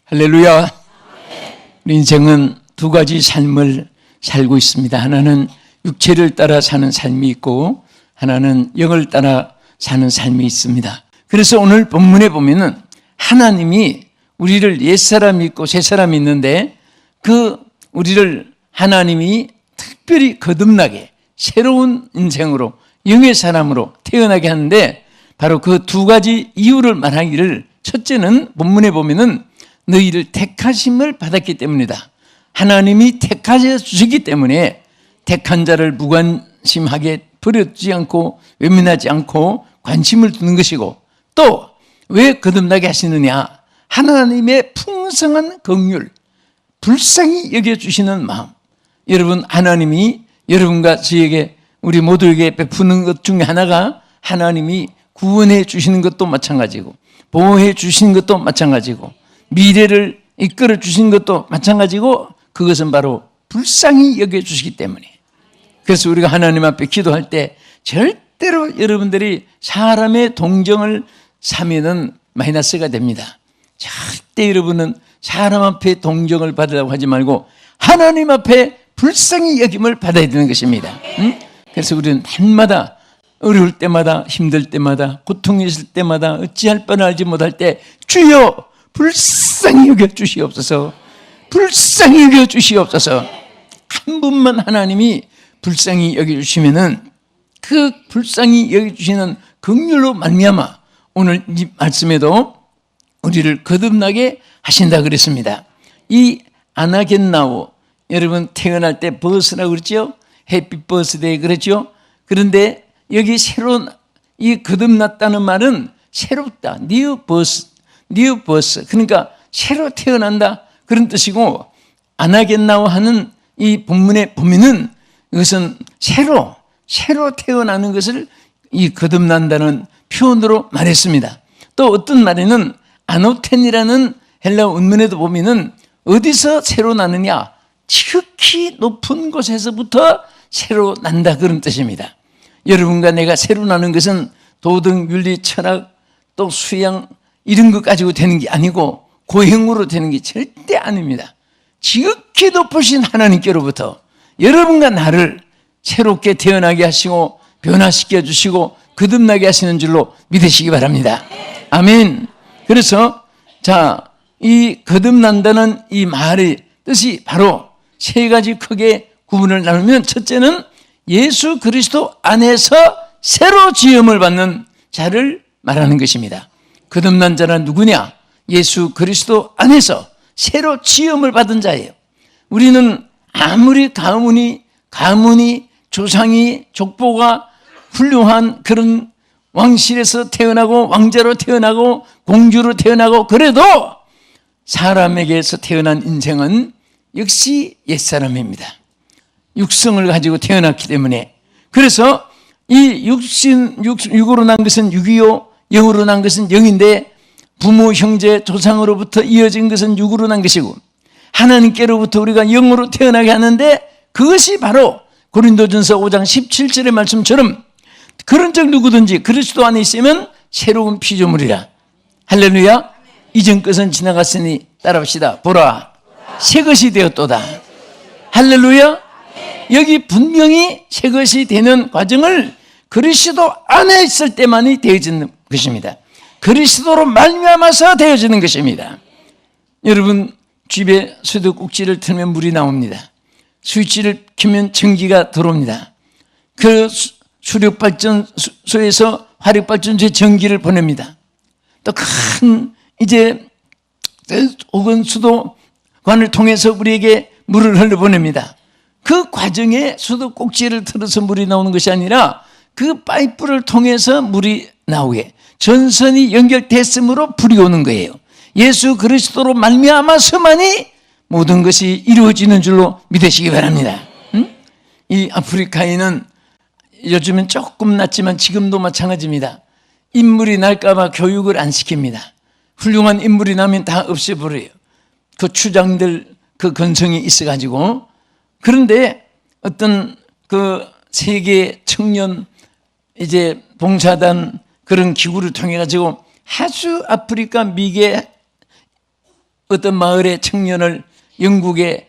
할렐루야. 우리 인생은 두 가지 삶을 살고 있습니다. 하나는 육체를 따라 사는 삶이 있고 하나는 영을 따라 사는 삶이 있습니다. 그래서 오늘 본문에 보면은 하나님이 우리를 옛사람이 있고 새사람이 있는데 그 우리를 하나님이 특별히 거듭나게 새로운 인생으로 영의 사람으로 태어나게 하는데 바로 그 두 가지 이유를 말하기를 첫째는 본문에 보면은 너희를 택하심을 받았기 때문이다. 하나님이 택하셔 주시기 때문에 택한 자를 무관심하게 버려두지 않고 외면하지 않고 관심을 두는 것이고 또 왜 거듭나게 하시느냐? 하나님의 풍성한 긍휼, 불쌍히 여겨주시는 마음. 여러분, 하나님이 여러분과 저에게 우리 모두에게 베푸는 것 중에 하나가 하나님이 구원해 주시는 것도 마찬가지고 보호해 주시는 것도 마찬가지고 미래를 이끌어 주시는 것도 마찬가지고 그것은 바로 불쌍히 여겨주시기 때문에 그래서 우리가 하나님 앞에 기도할 때 절대로 여러분들이 사람의 동정을 사면은 마이너스가 됩니다. 절대 여러분은 사람 앞에 동정을 받으려고 하지 말고 하나님 앞에 불쌍히 여김을 받아야 되는 것입니다. 그래서 우리는 날마다 어려울 때마다 힘들 때마다 고통이 있을 때마다 어찌할 바를 알지 못할 때 주여 불쌍히 여겨주시옵소서, 불쌍히 여겨주시옵소서. 한 분만 하나님이 불쌍히 여겨주시면은 그 불쌍히 여겨주시는 긍휼로 말미암아 오늘 이 말씀에도 우리를 거듭나게 하신다 그랬습니다. 이 아나겐나우, 여러분 태어날 때 버스라고 그랬죠? 해피 버스데이 그랬죠? 그런데 여기 새로 이 거듭났다는 말은 새롭다, 뉴 버스, 그러니까 새로 태어난다 그런 뜻이고 아나겐나우 하는 이 본문에 보면은 이것은 새로 태어나는 것을 이 거듭난다는 표현으로 말했습니다. 또 어떤 말에는 아노텐이라는 헬라어 원문에도 보면은 어디서 새로 나느냐? 지극히 높은 곳에서부터 새로 난다 그런 뜻입니다. 여러분과 내가 새로 나는 것은 도덕, 윤리, 철학, 또 수양 이런 것 가지고 되는 게 아니고 고행으로 되는 게 절대 아닙니다. 지극히 높으신 하나님께로부터 여러분과 나를 새롭게 태어나게 하시고 변화시켜 주시고 거듭나게 하시는 줄로 믿으시기 바랍니다. 아멘. 그래서 이 거듭난다는 이 말의 뜻이 바로 세 가지 크게 구분을 나누면 첫째는 예수 그리스도 안에서 새로 지음을 받는 자를 말하는 것입니다. 거듭난 자는 누구냐? 예수 그리스도 안에서 새로 지음을 받은 자예요. 우리는 아무리 가문이 조상이 족보가 훌륭한 그런 왕실에서 태어나고 왕자로 태어나고 공주로 태어나고 그래도 사람에게서 태어난 인생은 역시 옛사람입니다. 육성을 가지고 태어났기 때문에 그래서 이 육으로 난 것은 육이요 영으로 난 것은 영인데 부모, 형제, 조상으로부터 이어진 것은 육으로 난 것이고 하나님께로부터 우리가 영으로 태어나게 하는데 그것이 바로 고린도전서 5장 17절의 말씀처럼 그런 적 누구든지 그리스도 안에 있으면 새로운 피조물이라. 할렐루야. 이전 것은 지나갔으니 따라합시다. 보라 새 것이 되었도다. 할렐루야. 여기 분명히 새 것이 되는 과정을 그리스도 안에 있을 때만이 되어지는 것입니다. 그리스도로 말미암아서 되어지는 것입니다. 여러분 집에 수도꼭지를 틀면 물이 나옵니다. 스위치를 켜면 전기가 들어옵니다. 그 수력발전소에서 화력발전소에 전기를 보냅니다. 또 큰 이제 혹은 수도관을 통해서 우리에게 물을 흘려보냅니다. 그 과정에 수도꼭지를 틀어서 물이 나오는 것이 아니라 그 파이프를 통해서 물이 나오게 전선이 연결됐으므로 불이 오는 거예요. 예수 그리스도로 말미암아서만이 모든 것이 이루어지는 줄로 믿으시기 바랍니다. 이 아프리카에는 요즘은 조금 낫지만 지금도 마찬가지입니다. 인물이 날까 봐 교육을 안 시킵니다. 훌륭한 인물이 나면 다 없애버려요. 그 추장들 그 건성이 있어가지고. 그런데 어떤 그 세계 청년 이제 봉사단 그런 기구를 통해 가지고 아주 아프리카 미개 어떤 마을의 청년을 영국에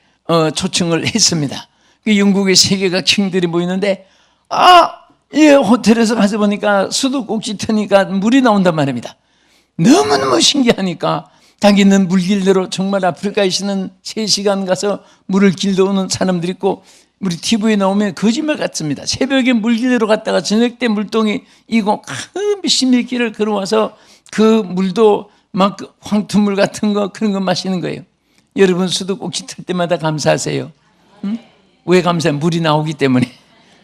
초청을 했습니다. 그 영국의 세계가 킹들이 모이는데 이 호텔에서 가서 보니까 수도꼭지 트니까 물이 나온단 말입니다. 너무너무 신기하니까 자기는 물길대로 정말 아프리카에 있는 3시간 가서 물을 길러오는 사람들이 있고, 우리 TV에 나오면 거짓말 같습니다. 새벽에 물길대로 갔다가 저녁 때 물동이 이고 큰 몇십몇 길을 걸어와서 그 물도 막 황투물 같은 거 그런 거 마시는 거예요. 여러분 수도꼭지 틀 때마다 감사하세요. 응? 왜 감사해요? 물이 나오기 때문에.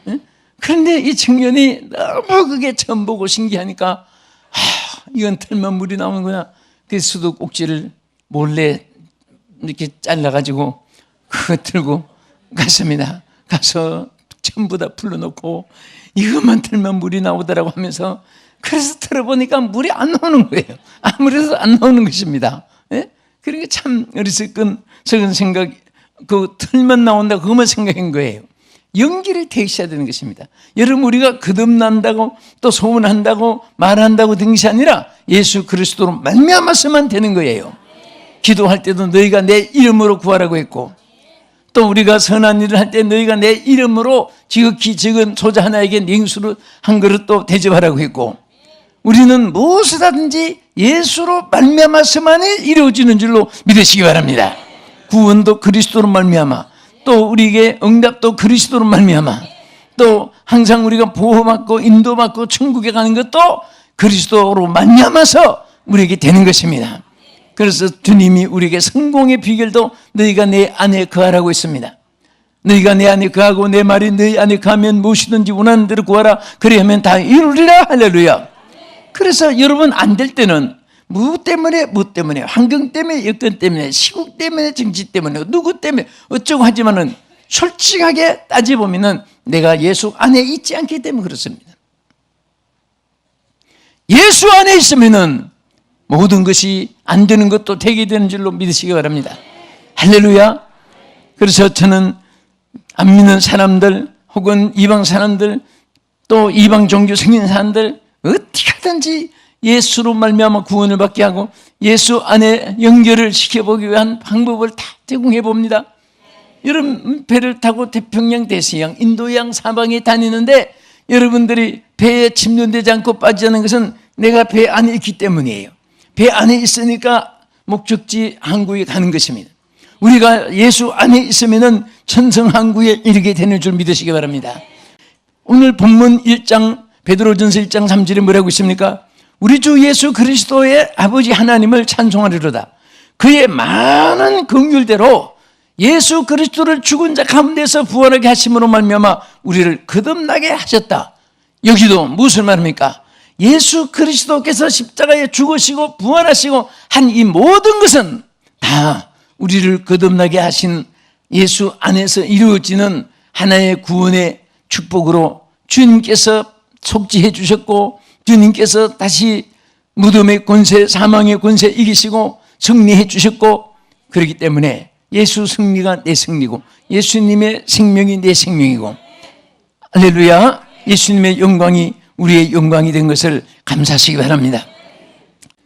응? 그런데 이 청년이 너무 그게 처음 보고 신기하니까 이건 틀면 물이 나오는구나. 그 수도꼭지를 몰래 이렇게 잘라가지고 그거 들고 갔습니다. 가서 전부 다 풀어놓고 이것만 틀면 물이 나오더라고 하면서, 그래서 틀어보니까 물이 안 나오는 거예요. 아무래도 안 나오는 것입니다. 예? 그러니까 참 어리석은 생각, 그 틀면 나온다 그것만 생각한 거예요. 연기를 택시해야 되는 것입니다. 여러분, 우리가 거듭난다고 또 소문한다고 말한다고 된 것이 아니라 예수 그리스도로 말미암아서만 되는 거예요. 기도할 때도 너희가 내 이름으로 구하라고 했고, 또 우리가 선한 일을 할 때 너희가 내 이름으로 지극히 적은 소자 하나에게 냉수를 한 그릇도 대접하라고 했고, 우리는 무엇을 하든지 예수로 말미암아서만 이루어지는 줄로 믿으시기 바랍니다. 구원도 그리스도로 말미암아, 또 우리에게 응답도 그리스도로 말미암아, 또 항상 우리가 보호받고 인도받고 천국에 가는 것도 그리스도로 말미암아서 우리에게 되는 것입니다. 그래서 주님이 우리에게 성공의 비결도 너희가 내 안에 거하라고 했습니다. 너희가 내 안에 거하고 내 말이 너희 안에 거하면 무엇이든지 원하는 대로 구하라. 그래야면 다 이루리라. 할렐루야. 그래서 여러분 안 될 때는 뭐 때문에 환경 때문에, 여건 때문에, 시국 때문에, 정치 때문에, 누구 때문에 어쩌고 하지만은 솔직하게 따져보면은 내가 예수 안에 있지 않기 때문에 그렇습니다. 예수 안에 있으면은 모든 것이 안 되는 것도 되게 되는 줄로 믿으시기 바랍니다. 할렐루야. 그래서 저는 안 믿는 사람들 혹은 이방 사람들 또 이방 종교 생긴 사람들 어떻게 하든지 예수로 말미암아 구원을 받게 하고 예수 안에 연결을 시켜보기 위한 방법을 다 제공해 봅니다. 여러분, 배를 타고 태평양, 대서양, 인도양 사방에 다니는데 여러분들이 배에 침몰되지 않고 빠지지 않는 것은 내가 배 안에 있기 때문이에요. 배 안에 있으니까 목적지 항구에 가는 것입니다. 우리가 예수 안에 있으면 천성항구에 이르게 되는 줄 믿으시기 바랍니다. 오늘 본문 1장 베드로전서 1장 3절에 뭐라고 있습니까? 우리 주 예수 그리스도의 아버지 하나님을 찬송하리로다. 그의 많은 긍휼대로 예수 그리스도를 죽은 자 가운데서 부활하게 하심으로 말미암아 우리를 거듭나게 하셨다. 여기도 무슨 말입니까? 예수 그리스도께서 십자가에 죽으시고 부활하시고 한 이 모든 것은 다 우리를 거듭나게 하신 예수 안에서 이루어지는 하나의 구원의 축복으로 주님께서 속지해 주셨고, 주님께서 다시 무덤의 권세, 사망의 권세 이기시고 승리해 주셨고, 그렇기 때문에 예수 승리가 내 승리고 예수님의 생명이 내 생명이고, 할렐루야, 예수님의 영광이 우리의 영광이 된 것을 감사하시기 바랍니다.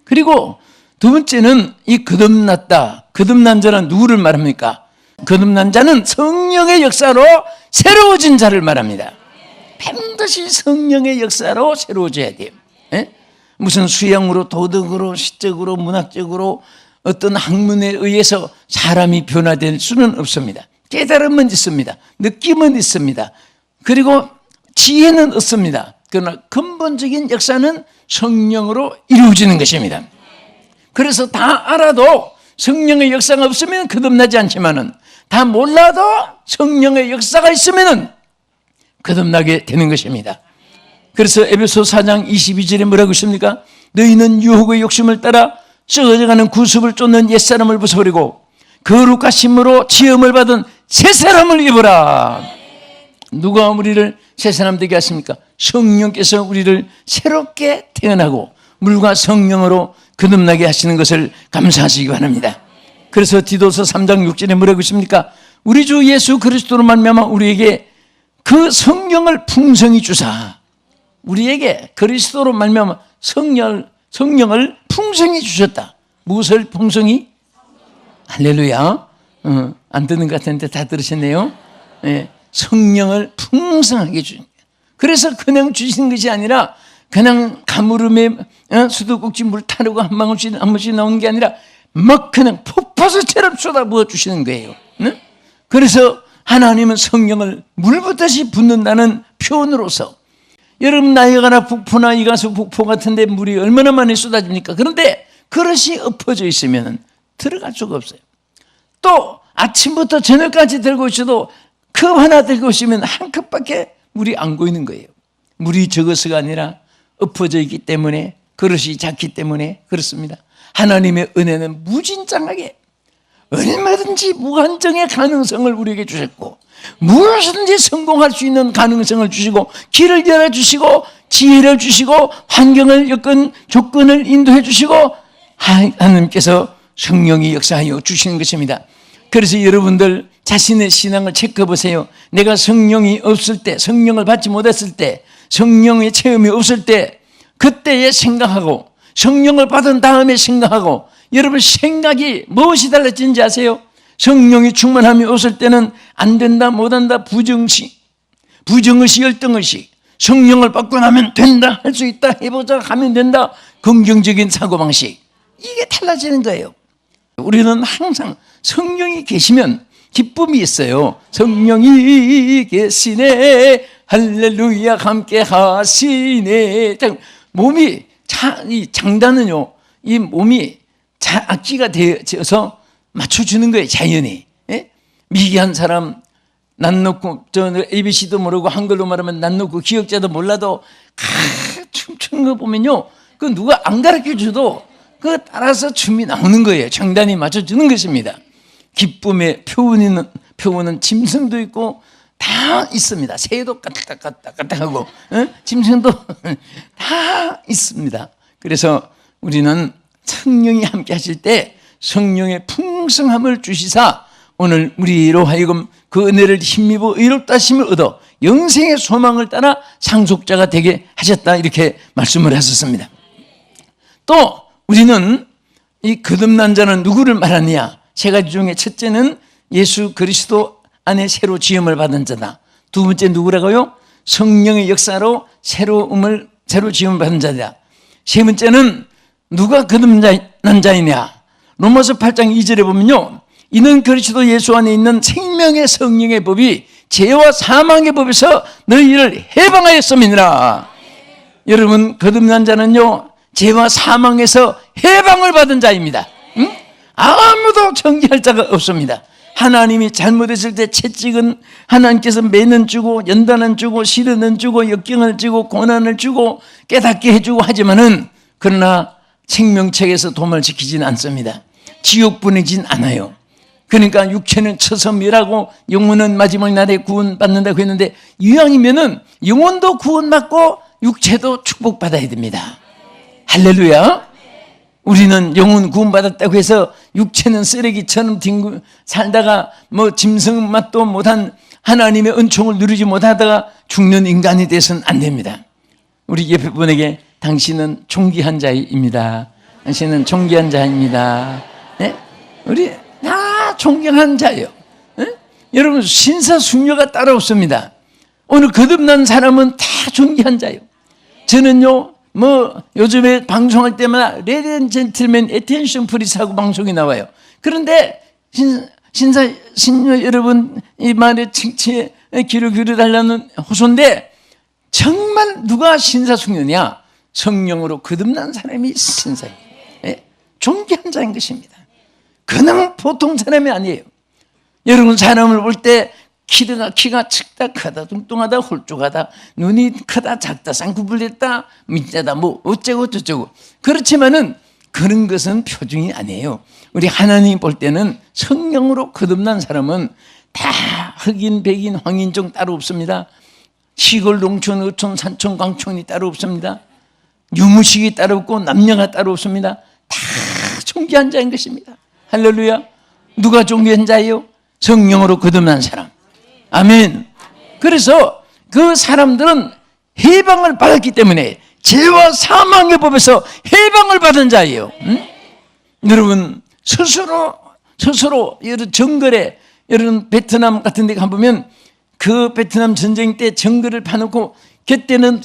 그리고 두 번째는 이 거듭났다. 거듭난 자는 누구를 말합니까? 거듭난 자는 성령의 역사로 새로워진 자를 말합니다. 반드시 성령의 역사로 새로워져야 돼요. 예? 무슨 수양으로, 도덕으로, 시적으로, 문학적으로 어떤 학문에 의해서 사람이 변화될 수는 없습니다. 깨달음은 있습니다. 느낌은 있습니다. 그리고 지혜는 없습니다. 그러나 근본적인 역사는 성령으로 이루어지는 것입니다. 그래서 다 알아도 성령의 역사가 없으면 거듭나지 않지만은, 다 몰라도 성령의 역사가 있으면은 거듭나게 되는 것입니다. 그래서 에베소 4장 22절에 뭐라고 있습니까? 너희는 유혹의 욕심을 따라 썩어져가는 구습을 쫓는 옛사람을 벗어버리고 거룩하심으로 지음을 받은 새사람을 입어라. 누가 우리를 새사람 되게 하십니까? 성령께서 우리를 새롭게 태어나고 물과 성령으로 거듭나게 하시는 것을 감사하시기 바랍니다. 그래서 디도서 3장 6절에 뭐라고 있습니까? 우리 주 예수 그리스도로 말미암아 우리에게 그 성령을 풍성히 주사, 우리에게 그리스도로 말미암아 성령을 풍성히 주셨다. 무엇을 풍성히? 할렐루야. 안 듣는 것 같은데 다 들으셨네요. 예, 성령을 풍성하게 주신 거예요. 그래서 그냥 주신 것이 아니라 그냥 가물음에 수도꼭지 물 타르고 한 번씩 나오는 게 아니라 막 그냥 폭포수처럼 쏟아부어 주시는 거예요. 네? 그래서 하나님은 성령을 물붓듯이 붓는다는 표현으로서 여러분 나이아가라 폭포나 이가수 폭포 같은 데 물이 얼마나 많이 쏟아집니까? 그런데 그릇이 엎어져 있으면 들어갈 수가 없어요. 또 아침부터 저녁까지 들고 있어도 컵 하나 들고 있으면 한 컵밖에 물이 안 고이는 거예요. 물이 적어서가 아니라 엎어져 있기 때문에, 그릇이 작기 때문에 그렇습니다. 하나님의 은혜는 무진장하게 얼마든지 무한정의 가능성을 우리에게 주셨고, 무엇이든지 성공할 수 있는 가능성을 주시고, 길을 열어주시고, 지혜를 주시고, 환경을 여건 조건을 인도해 주시고, 하나님께서 성령이 역사하여 주시는 것입니다. 그래서 여러분들 자신의 신앙을 체크해 보세요. 내가 성령이 없을 때, 성령을 받지 못했을 때, 성령의 체험이 없을 때, 그때에 생각하고, 성령을 받은 다음에 생각하고, 여러분 생각이 무엇이 달라지는지 아세요? 성령이 충만함이 없을 때는 안 된다, 못한다, 부정의식, 열등의식, 성령을 받고 나면 된다, 할 수 있다, 해보자, 하면 된다, 긍정적인 사고방식, 이게 달라지는 거예요. 우리는 항상 성령이 계시면 기쁨이 있어요. 성령이 계시네, 할렐루야, 함께 하시네. 몸이 이 장단은요, 이 몸이 악기가 되어서 맞춰주는 거예요, 자연히. 예? 미개한 사람, 난 놓고, ABC도 모르고 한글로 말하면 난 놓고 기억자도 몰라도 춤추는 거 보면요, 그 누가 안 가르쳐 줘도 그 따라서 춤이 나오는 거예요. 장단이 맞춰주는 것입니다. 기쁨의 표현은 짐승도 있고 다 있습니다. 새도 까딱까딱하고 짐승도 다 있습니다. 그래서 우리는 성령이 함께 하실 때 성령의 풍성함을 주시사 오늘 우리로 하여금 그 은혜를 힘입어 의롭다 하심을 얻어 영생의 소망을 따라 상속자가 되게 하셨다, 이렇게 말씀을 하셨습니다. 또 우리는 이 거듭난 자는 누구를 말하느냐? 세 가지 중에 첫째는 예수 그리스도 안에 새로 지음을 받은 자다. 두 번째 누구라고요? 성령의 역사로 새로 지음을 받은 자다. 세 번째는 누가 거듭난 자이냐? 로마서 8장 2절에 보면요, 이는 그리스도 예수 안에 있는 생명의 성령의 법이 죄와 사망의 법에서 너희를 해방하였음이니라. 여러분, 거듭난 자는요, 죄와 사망에서 해방을 받은 자입니다. 응? 아무도 정죄할 자가 없습니다. 하나님이 잘못했을 때 채찍은 하나님께서 매는 주고 연단은 주고 시련은 주고 역경을 주고 고난을 주고 깨닫게 해주고 하지만은, 그러나 생명책에서 도말시키진 않습니다. 지옥 보내진 않아요. 그러니까 육체는 쳐서 멸하고 영혼은 마지막 날에 구원받는다고 했는데, 이왕이면은 영혼도 구원받고 육체도 축복받아야 됩니다. 할렐루야. 우리는 영혼 구원받았다고 해서 육체는 쓰레기처럼 살다가 짐승 맛도 못한 하나님의 은총을 누리지 못하다가 죽는 인간이 돼서는 안 됩니다. 우리 옆에 분에게 당신은 존귀한 자입니다. 당신은 존귀한 자입니다. 네? 우리 다 존경한 자예요. 네? 여러분, 신사숙녀가 따로 없습니다. 오늘 거듭난 사람은 다 존귀한 자예요. 저는요, 요즘에 방송할 때마다 레디 앤 젠틀맨 애텐션 프리스 하고 방송이 나와요. 그런데 신사 여러분 이 말에 칭치에 귀를 기울여달라는 호소인데, 정말 누가 신사숙녀냐? 성령으로 거듭난 사람이 신사예요. 예? 존귀한 자인 것입니다. 그냥 보통 사람이 아니에요. 여러분, 사람을 볼 때 키가 작다, 크다, 뚱뚱하다, 홀쭉하다, 눈이 크다, 작다, 쌍꺼풀됐다, 밑자다, 어쩌고 저쩌고. 그렇지만은 그런 것은 표준이 아니에요. 우리 하나님 볼 때는 성령으로 거듭난 사람은 다 흑인, 백인, 황인종 따로 없습니다. 시골, 농촌, 어촌, 산촌, 광촌이 따로 없습니다. 유무식이 따로 없고 남녀가 따로 없습니다. 다 존귀한 자인 것입니다. 할렐루야. 누가 존귀한 자예요? 성령으로 거듭난 사람. 아멘. 그래서 그 사람들은 해방을 받았기 때문에 죄와 사망의 법에서 해방을 받은 자예요. 응? 여러분, 스스로 스스로 여러 정글에, 이런 베트남 같은 데 가보면 그 베트남 전쟁 때 정글을 파놓고 곁에는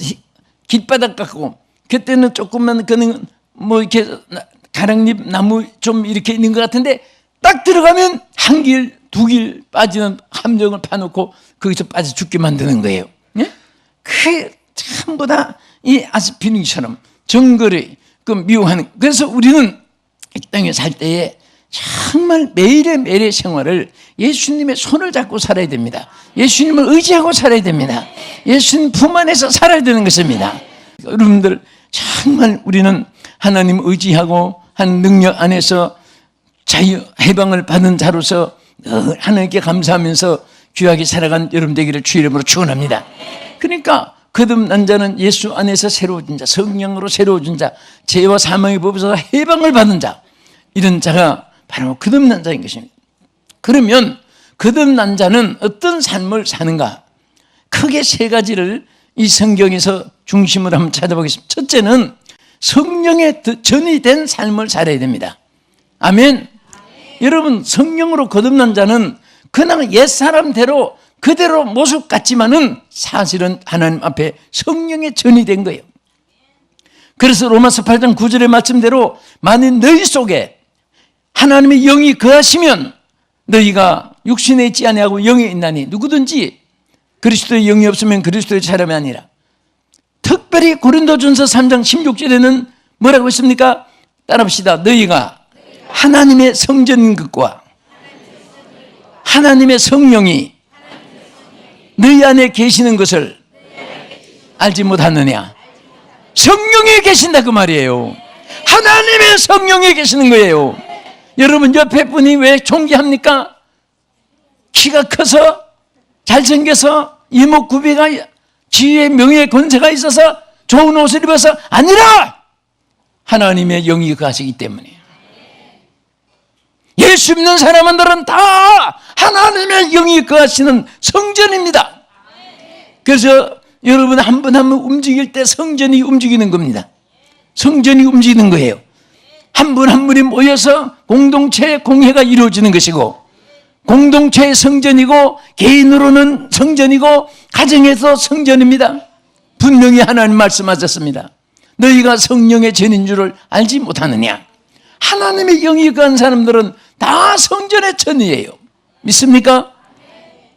길바닥 같고 곁에는 조금만 그는 뭐 이렇게 가랑잎 나무 좀 이렇게 있는 것 같은데 딱 들어가면 한 길, 두 길 빠지는 함정을 파놓고 거기서 빠져 죽게 만드는 거예요. 예? 그게 전부 다 이 아스피링처럼 정글의 그 미워하는. 그래서 우리는 이 땅에 살 때에 정말 매일의 생활을 예수님의 손을 잡고 살아야 됩니다. 예수님을 의지하고 살아야 됩니다. 예수님 품 안에서 살아야 되는 것입니다. 여러분들 정말 우리는 하나님 의지하고 한 능력 안에서 자유 해방을 받은 자로서 하나님께 감사하면서 귀하게 살아간 여러분 되기를 주의 이름으로 축원합니다. 그러니까 거듭난 자는 예수 안에서 새로워진 자, 성령으로 새로워진 자, 죄와 사망의 법에서 해방을 받은 자, 이런 자가 바로 거듭난 자인 것입니다. 그러면 거듭난 자는 어떤 삶을 사는가? 크게 세 가지를 이 성경에서 중심으로 한번 찾아보겠습니다. 첫째는 성령의 전이 된 삶을 살아야 됩니다. 아멘. 여러분, 성령으로 거듭난 자는 그냥 옛사람대로 그대로 모습 같지만은 사실은 하나님 앞에 성령의 전이 된 거예요. 그래서 로마서 8장 9절의 말씀대로 만일 너희 속에 하나님의 영이 거하시면 너희가 육신에 있지 아니하고 영에 있나니, 누구든지 그리스도의 영이 없으면 그리스도의 사람이 아니라. 특별히 고린도전서 3장 16절에는 뭐라고 했습니까? 따라합시다. 너희가 하나님의 성전인 것과 하나님의 성령이 너희 안에 계시는 것을 알지 못하느냐. 성령이 계신다 그 말이에요. 하나님의 성령이 계시는 거예요. 여러분 옆에 분이 왜 존귀합니까? 키가 커서 잘생겨서 이목구비가 지위에 명예에 권세가 있어서 좋은 옷을 입어서 아니라 하나님의 영이 거하시기 때문에. 예수 믿는 사람들은 다 하나님의 영이 거하시는 성전입니다. 그래서 여러분 한 분 한 분 움직일 때 성전이 움직이는 겁니다. 성전이 움직이는 거예요. 한 분 한 분이 모여서 공동체의 공회가 이루어지는 것이고, 공동체의 성전이고, 개인으로는 성전이고, 가정에서 성전입니다. 분명히 하나님 말씀하셨습니다. 너희가 성령의 전인 줄을 알지 못하느냐. 하나님의 영이 거한 사람들은 다 성전의 전이에요. 믿습니까?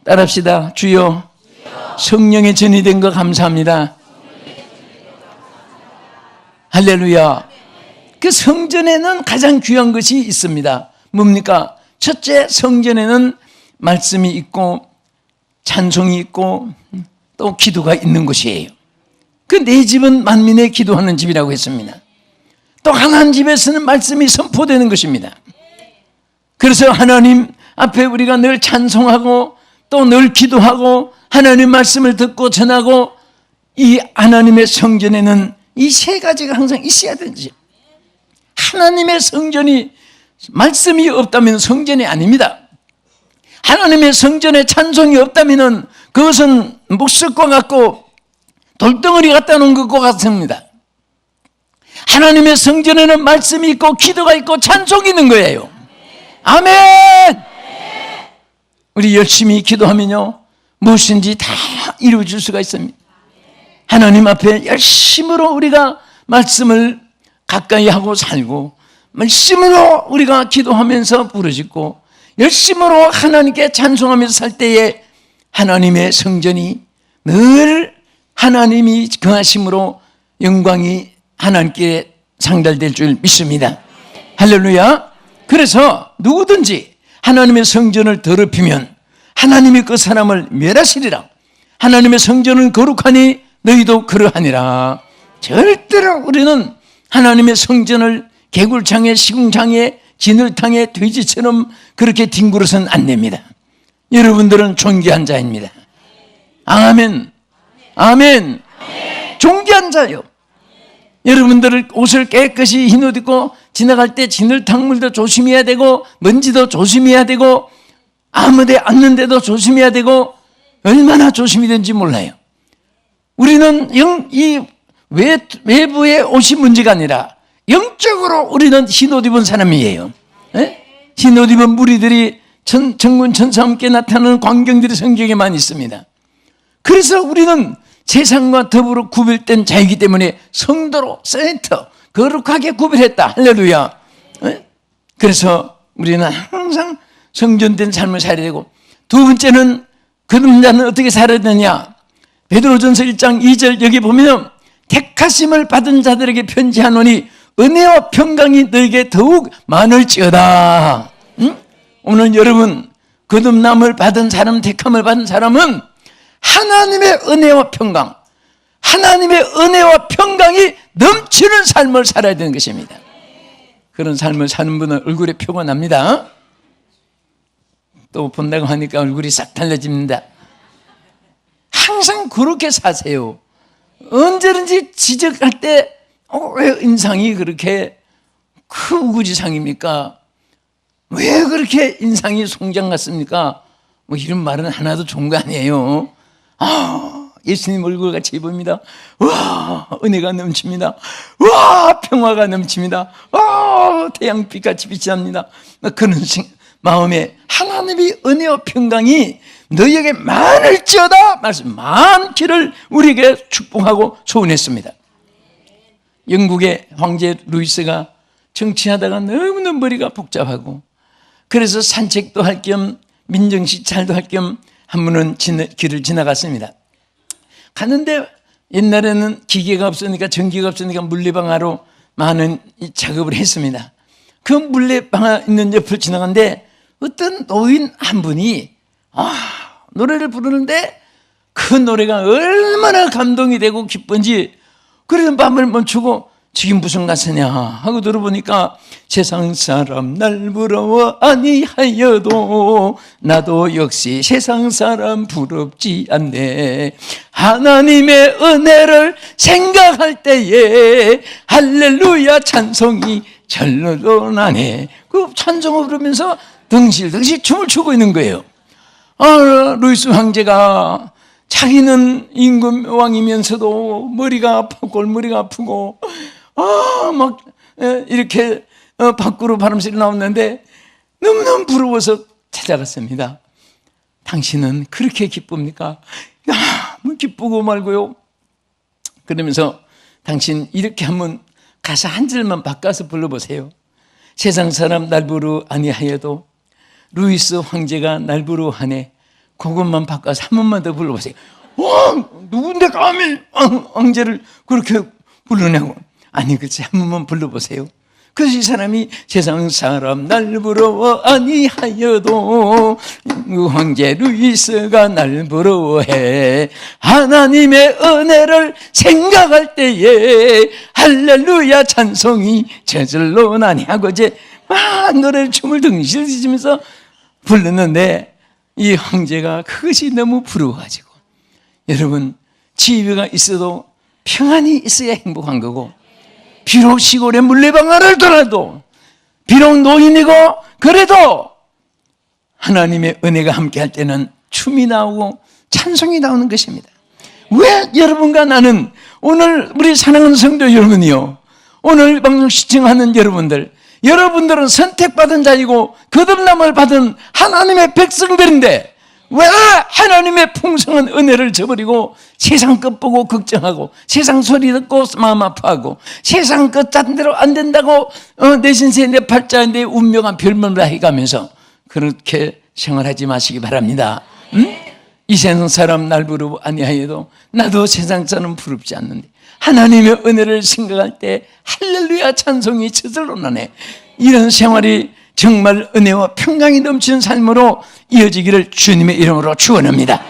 따라합시다. 주여, 성령의 전이 된 거 감사합니다. 할렐루야. 그 성전에는 가장 귀한 것이 있습니다. 뭡니까? 첫째, 성전에는 말씀이 있고 찬송이 있고 또 기도가 있는 곳이에요. 그 내 집은 만민의 기도하는 집이라고 했습니다. 또 하나님 집에서는 말씀이 선포되는 것입니다. 그래서 하나님 앞에 우리가 늘 찬송하고 또 늘 기도하고 하나님 말씀을 듣고 전하고, 이 하나님의 성전에는 이 세 가지가 항상 있어야 되지. 하나님의 성전이 말씀이 없다면 성전이 아닙니다. 하나님의 성전에 찬송이 없다면 그것은 목석과 같고 돌덩어리 갖다 놓은 것과 같습니다. 하나님의 성전에는 말씀이 있고 기도가 있고 찬송이 있는 거예요. 아멘. 우리 열심히 기도하면요 무엇인지 다 이루어질 수가 있습니다. 하나님 앞에 열심으로 우리가 말씀을 가까이 하고 살고, 열심으로 우리가 기도하면서 부르짖고, 열심으로 하나님께 찬송하면서 살 때에 하나님의 성전이 늘 하나님이 거하심으로 영광이 하나님께 상달될 줄 믿습니다. 할렐루야. 그래서 누구든지 하나님의 성전을 더럽히면 하나님이 그 사람을 멸하시리라. 하나님의 성전은 거룩하니 너희도 그러하니라. 절대로 우리는 하나님의 성전을 개굴창에 시궁창에 진흙탕에 돼지처럼 그렇게 뒹굴어서는 안 됩니다. 여러분들은 존귀한 자입니다. 아멘. 아멘. 존귀한 자요. 여러분들을 옷을 깨끗이 흰 옷 입고 지나갈 때 진흙탕물도 조심해야 되고 먼지도 조심해야 되고 아무데 앉는데도 조심해야 되고 얼마나 조심이 되는지 몰라요. 우리는 이 외부의 옷이 문제가 아니라 영적으로 우리는 흰 옷 입은 사람이에요. 네? 흰옷 입은 무리들이 천군 천사와 함께 나타나는 광경들이 성경에 많이 있습니다. 그래서 우리는 세상과 더불어 구별된 자이기 때문에 성도로 센터 거룩하게 구별했다. 할렐루야. 그래서 우리는 항상 성전된 삶을 살아야 되고, 두 번째는 그런 자는 어떻게 살아야 되냐. 베드로전서 1장 2절 여기 보면 택하심을 받은 자들에게 편지하노니 은혜와 평강이 너에게 더욱 많을지어다. 오늘 여러분 거듭남을 받은 사람, 택함을 받은 사람은 하나님의 은혜와 평강, 하나님의 은혜와 평강이 넘치는 삶을 살아야 되는 것입니다. 그런 삶을 사는 분은 얼굴에 표가 납니다. 또 본다고 하니까 얼굴이 싹 달라집니다. 항상 그렇게 사세요. 언제든지 지적할 때 왜 인상이 그렇게 우구지상입니까? 왜 그렇게 인상이 송장 같습니까? 뭐 이런 말은 하나도 좋은 거 아니에요. 예수님 얼굴같이 보입니다. 와, 은혜가 넘칩니다. 와, 평화가 넘칩니다. 와, 태양빛같이 빛이 납니다. 그런 마음에 하나님의 은혜와 평강이 너희에게 많을지어다 말씀, 많기를 우리에게 축복하고 소원했습니다. 영국의 황제 루이스가 정치하다가 너무너무 머리가 복잡하고, 그래서 산책도 할 겸 민정시찰도 할 겸 한 분은 길을 지나갔습니다. 갔는데 옛날에는 기계가 없으니까, 전기가 없으니까 물레방아로 많은 작업을 했습니다. 그 물레방아 있는 옆을 지나갔는데 어떤 노인 한 분이 노래를 부르는데 그 노래가 얼마나 감동이 되고 기쁜지, 그래서 마음을 멈추고 지금 무슨 가사냐 하고 들어보니까 세상 사람 날 부러워 아니하여도 나도 역시 세상 사람 부럽지 않네. 하나님의 은혜를 생각할 때에 할렐루야 찬송이 절로 나네. 그 찬송을 부르면서 덩실덩실 춤을 추고 있는 거예요. 루이스 황제가 자기는 임금 왕이면서도 머리가 아프고 골머리가 아프고 막 이렇게 밖으로 바람소리 나왔는데 너무너무 부러워서 찾아갔습니다. 당신은 그렇게 기쁩니까? 뭐 기쁘고 말고요. 그러면서 당신 이렇게 한번 가사 한 절만 바꿔서 불러보세요. 세상 사람 날 부르 아니하여도 루이스 황제가 날 부르하네. 그것만 바꿔서 한 번만 더 불러보세요. 누군데 감히 황제를 그렇게 부르냐고. 아니, 그치, 한 번만 불러보세요. 그래서 이 사람이 세상 사람 날 부러워 아니하여도 황제 루이스가 날 부러워해. 하나님의 은혜를 생각할 때에 할렐루야 찬송이 저절로 나니 하고 이제 막 노래를 춤을 덩실지면서 불렀는데 이 황제가 그것이 너무 부러워가지고, 여러분 지위가 있어도 평안이 있어야 행복한 거고, 비록 시골에 물레방아를 돌아도, 비록 노인이고 그래도 하나님의 은혜가 함께할 때는 춤이 나오고 찬송이 나오는 것입니다. 왜 여러분과 나는, 오늘 우리 사랑하는 성도 여러분이요, 오늘 방송 시청하는 여러분들은 선택받은 자이고 거듭남을 받은 하나님의 백성들인데 왜 하나님의 풍성한 은혜를 저버리고 세상 것 보고 걱정하고 세상 소리 듣고 마음 아파하고 세상 것 짠 대로 안 된다고 내 신세 내 팔자 내 운명한 별명을 해가면서 그렇게 생활하지 마시기 바랍니다. 이 세상 사람 날 부르고 아니하여도 나도 세상 사람 부럽지 않는데 하나님의 은혜를 생각할 때 할렐루야 찬송이 저절로 나네. 이런 생활이 정말 은혜와 평강이 넘치는 삶으로 이어지기를 주님의 이름으로 축원합니다.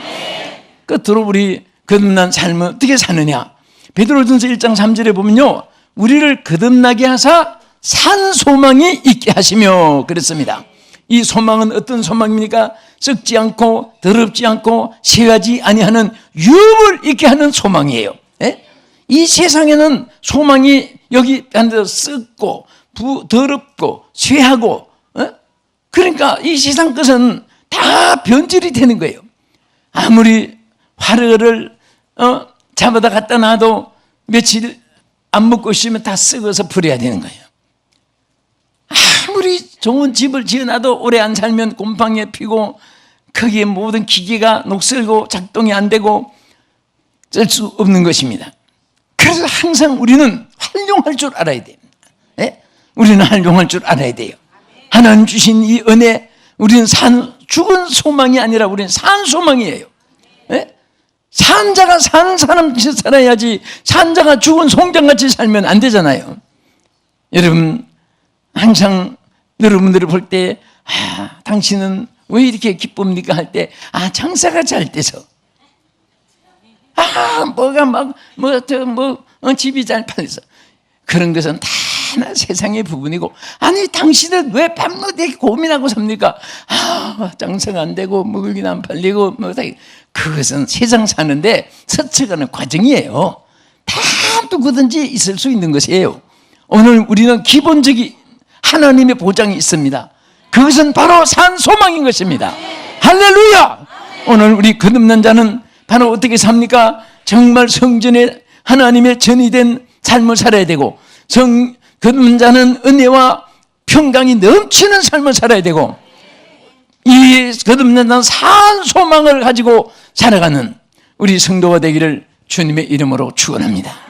끝으로 우리 거듭난 삶은 어떻게 사느냐. 베드로전서 1장 3절에 보면요, 우리를 거듭나게 하사 산 소망이 있게 하시며 그랬습니다. 이 소망은 어떤 소망입니까? 썩지 않고 더럽지 않고 쇠하지 아니하는 유업을 있게 하는 소망이에요. 이 세상에는 소망이 여기 앉아서 썩고 더럽고 쇠하고, 그러니까 이 세상 것은 다 변질이 되는 거예요. 아무리 화를 잡아다 갖다 놔도 며칠 안 먹고 있으면 다 썩어서 버려야 되는 거예요. 아무리 좋은 집을 지어놔도 오래 안 살면 곰팡이에 피고 거기에 모든 기계가 녹슬고 작동이 안 되고 쓸 수 없는 것입니다. 그래서 항상 우리는 활용할 줄 알아야 됩니다. 예? 우리는 활용할 줄 알아야 돼요. 하나님 주신 이 은혜, 우리는 죽은 소망이 아니라 우리는 산 소망이에요. 예? 산 자가 산 사람같이 살아야지 산 자가 죽은 송장같이 살면 안 되잖아요. 여러분 항상 여러분들을 볼 때 당신은 왜 이렇게 기쁩니까? 할 때 장사가 잘 돼서 집이 잘 팔려서 그런 것은 다 세상의 부분이고 당신은 왜 밤낮에 고민하고 삽니까? 장사가 안 되고 먹을기는 안 팔리고 그것은 세상 사는데 스쳐가는 과정이에요. 다 누구든지 있을 수 있는 것이에요. 오늘 우리는 기본적인 하나님의 보장이 있습니다. 그것은 바로 산 소망인 것입니다. 할렐루야! 오늘 우리 거듭난 자는 바로 어떻게 삽니까? 정말 성전에 하나님의 전이 된 삶을 살아야 되고 거듭난 자는 은혜와 평강이 넘치는 삶을 살아야 되고 이 거듭난 자는 산 소망을 가지고 살아가는 우리 성도가 되기를 주님의 이름으로 축원합니다.